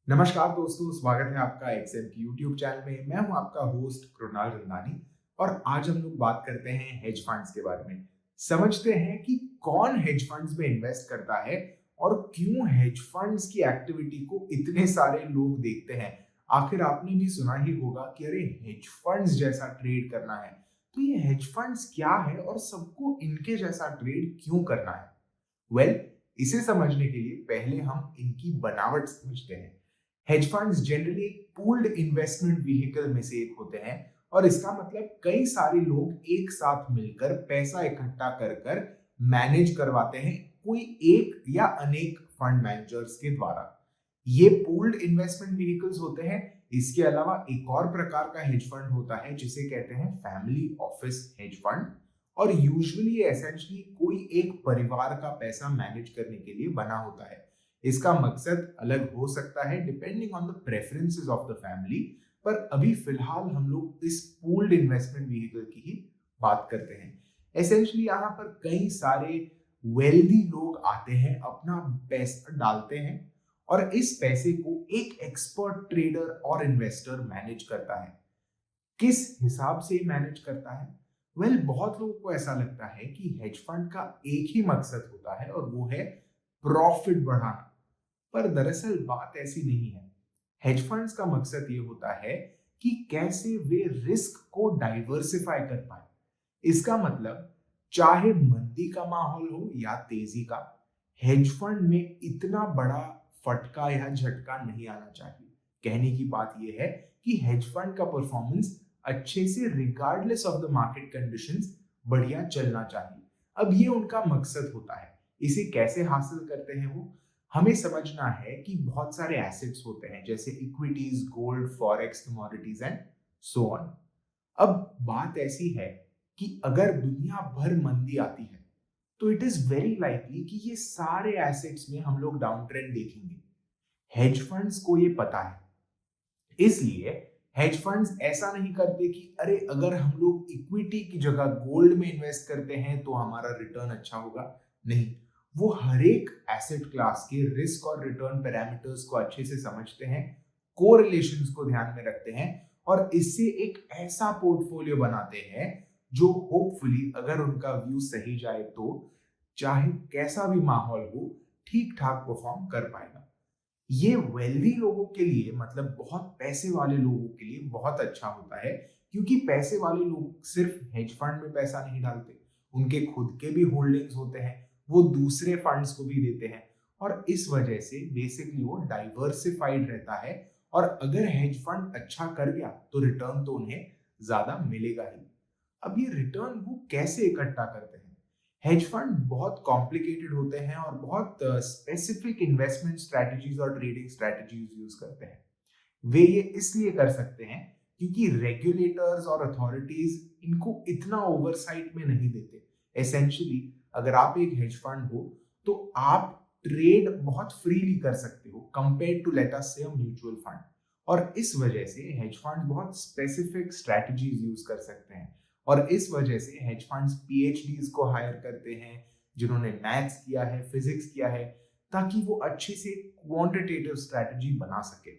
नमस्कार दोस्तों, स्वागत है आपका एक्सएम की यूट्यूब चैनल में। मैं हूं आपका होस्ट कृणाल रंधानी और आज हम लोग बात करते हैं हेज फंड्स के बारे में। समझते हैं कि कौन हेज फंड्स में इन्वेस्ट करता है और क्यों हेज फंड्स की एक्टिविटी को इतने सारे लोग देखते हैं। आखिर आपने भी सुना ही होगा कि अरे हेज फंड्स जैसा ट्रेड करना है, तो ये हेज फंड्स क्या है और सबको इनके जैसा ट्रेड क्यों करना है। वेल, इसे समझने के लिए पहले हम इनकी बनावट समझते हैं। Hedge funds generally pooled investment vehicle में से एक होते हैं और इसका मतलब कई सारे लोग एक साथ मिलकर पैसा इकट्ठा कर कर मैनेज करवाते हैं कोई एक या अनेक फंड मैनेजर्स के द्वारा। ये पूल्ड इन्वेस्टमेंट व्हीकल्स होते हैं। इसके अलावा एक और प्रकार का हेज फंड होता है जिसे कहते हैं फैमिली ऑफिस हेज फंड और यूजुअली एसेंशियली कोई एक परिवार का पैसा मैनेज करने के लिए बना होता है। इसका मकसद अलग हो सकता है depending on the preferences of the family, पर अभी फिलहाल हम लोग इस पूल्ड इन्वेस्टमेंट व्हीकल की ही बात करते हैं। एसेंशियली यहाँ पर कई सारे वेल्दी लोग आते हैं, अपना पैसा डालते हैं और इस पैसे को एक एक्सपर्ट ट्रेडर और इन्वेस्टर मैनेज करता है। किस हिसाब से मैनेज करता है? वेल, बहुत लोगों को ऐसा लगता है कि हेज फंड का एक ही मकसद होता है और वो है प्रॉफिट बढ़ाना, पर दरअसल बात ऐसी नहीं है। हेज फंड्स का मकसद ये होता है कि कैसे वे रिस्क को डाइवर्सिफाई कर पाए। इसका मतलब चाहे मंदी का माहौल हो या तेजी का, हेज फंड में इतना बड़ा फटका या झटका नहीं आना चाहिए। कहने की बात यह है कि हेज फंड का परफॉर्मेंस अच्छे से regardless of the market conditions बढ़िया चलना चाहिए। अब ये उनका मकसद होता है। इसे कैसे हासिल करते हैं वो? हमें समझना है कि बहुत सारे एसेट्स होते हैं जैसे equities, gold, forex, commodities and so on. अब बात ऐसी है कि अगर दुनिया भर मंदी आती है तो इट इज वेरी लाइकली कि ये सारे एसेट्स में हम लोग डाउन ट्रेंड देखेंगे। हेज फंड्स को ये पता है, इसलिए हेज फंड्स ऐसा नहीं करते कि अरे अगर हम लोग इक्विटी की जगह गोल्ड में इन्वेस्ट करते हैं तो हमारा रिटर्न अच्छा होगा। नहीं, वो हर एक एसेट क्लास के रिस्क और रिटर्न पैरामीटर्स को अच्छे से समझते हैं, कोरिलेशंस को ध्यान में रखते हैं और इससे एक ऐसा पोर्टफोलियो बनाते हैं जो होपफुली अगर उनका व्यू सही जाए तो चाहे कैसा भी माहौल हो ठीक ठाक परफॉर्म कर पाएगा। ये वेल्दी लोगों के लिए, मतलब बहुत पैसे वाले लोगों के लिए बहुत अच्छा होता है, क्योंकि पैसे वाले लोग सिर्फ हेज फंड में पैसा नहीं डालते, उनके खुद के भी होल्डिंग्स होते हैं, वो दूसरे फंड्स को भी देते हैं और इस वजह से बेसिकली वो डाइवर्सिफाइड रहता है और अगर हेज फंड अच्छा कर गया तो रिटर्न तो उन्हें ज्यादा मिलेगा ही। अब ये रिटर्न वो कैसे इकट्ठा करते हैं? हेज फंड बहुत कॉम्प्लिकेटेड होते हैं और बहुत स्पेसिफिक इन्वेस्टमेंट स्ट्रेटजीज और ट्रेडिंग स्ट्रेटजीज यूज करते हैं। वे ये इसलिए कर सकते हैं क्योंकि रेगुलेटर्स और अथॉरिटीज इनको इतना ओवरसाइट में नहीं देते। एसेंशियली अगर आप एक हेज फंड हो तो आप ट्रेड बहुत फ्रीली कर सकते हो कंपेयर टू लेट अस से म्यूचुअल फंड, और इस वजह से हेज फंड बहुत स्पेसिफिक स्ट्रेटजीज यूज कर सकते हैं और इस वजह से हेज फंड्स पीएचडीज को हायर करते हैं जिन्होंने मैथ्स किया है, फिजिक्स किया है, ताकि वो अच्छे से क्वांटिटेटिव स्ट्रेटजी बना सके।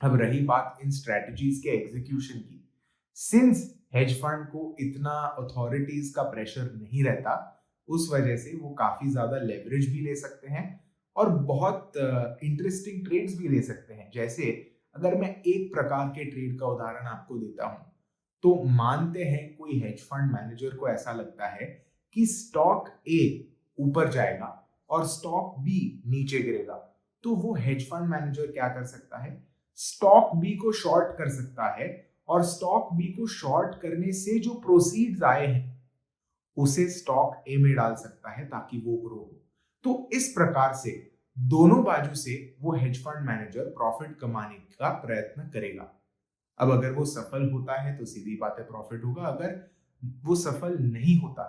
अब रही बात इन स्ट्रेटजीज के एग्जीक्यूशन की, सिंस हेज फंड को इतना अथॉरिटीज का प्रेशर नहीं रहता, उस वजह से वो काफी ज्यादा लेवरेज भी ले सकते हैं और बहुत इंटरेस्टिंग ट्रेड्स भी ले सकते हैं। जैसे अगर मैं एक प्रकार के ट्रेड का उदाहरण आपको देता हूं, तो मानते हैं कोई हेज फंड मैनेजर को ऐसा लगता है कि स्टॉक ए ऊपर जाएगा और स्टॉक बी नीचे गिरेगा, तो वो हेज फंड मैनेजर क्या कर सकता है? स्टॉक बी को शॉर्ट कर सकता है और स्टॉक बी को शॉर्ट करने से जो प्रोसीड्स आए हैं उसे स्टॉक ए में डाल सकता है ताकि वो ग्रो हो। तो इस प्रकार से दोनों बाजू से वो हेज फंड मैनेजर प्रॉफिट कमाने का प्रयत्न करेगा। अब अगर वो सफल होता है तो सीधी बात है प्रॉफिट होगा, अगर वो सफल नहीं होता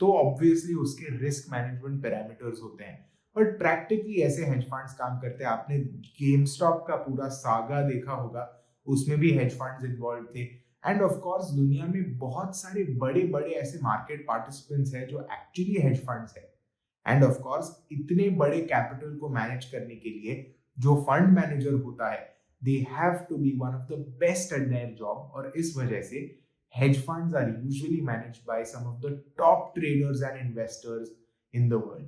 तो ऑब्वियसली उसके रिस्क मैनेजमेंट पैरामीटर्स होते हैं। बट प्रैक्टिकली ऐसे हेज फंड्स काम करते हैं। आपने गेम स्टॉक का पूरा सागा देखा होगा, उसमें भी हेज फंड्स इन्वॉल्व थे। एंड ऑफ कोर्स दुनिया में बहुत सारे बड़े बड़े ऐसे मार्केट पार्टिसिपेंट्स हैं जो एक्चुअली हेज फंड्स है। एंड ऑफ कोर्स इतने बड़े कैपिटल को मैनेज करने के लिए जो फंड मैनेजर होता है they have to be one of the best at their job, और इस वजह से hedge funds are usually managed by some of the top traders and investors in the world.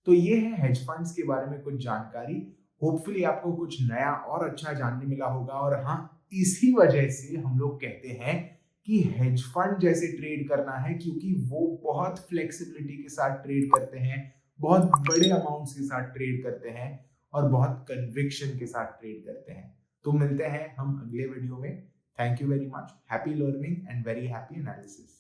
तो ये है hedge funds के बारे में कुछ जानकारी। होपफुली आपको कुछ नया और अच्छा जानने मिला होगा। और हाँ, इसी वजह से हम लोग कहते हैं कि hedge fund जैसे ट्रेड करना है, क्योंकि वो बहुत फ्लेक्सिबिलिटी के साथ ट्रेड करते हैं, बहुत बड़े अमाउंट्स के साथ ट्रेड करते हैं और बहुत कन्विक्शन के साथ ट्रेड करते हैं। तो मिलते हैं हम अगले वीडियो में। Thank you very much. Happy learning and very happy analysis.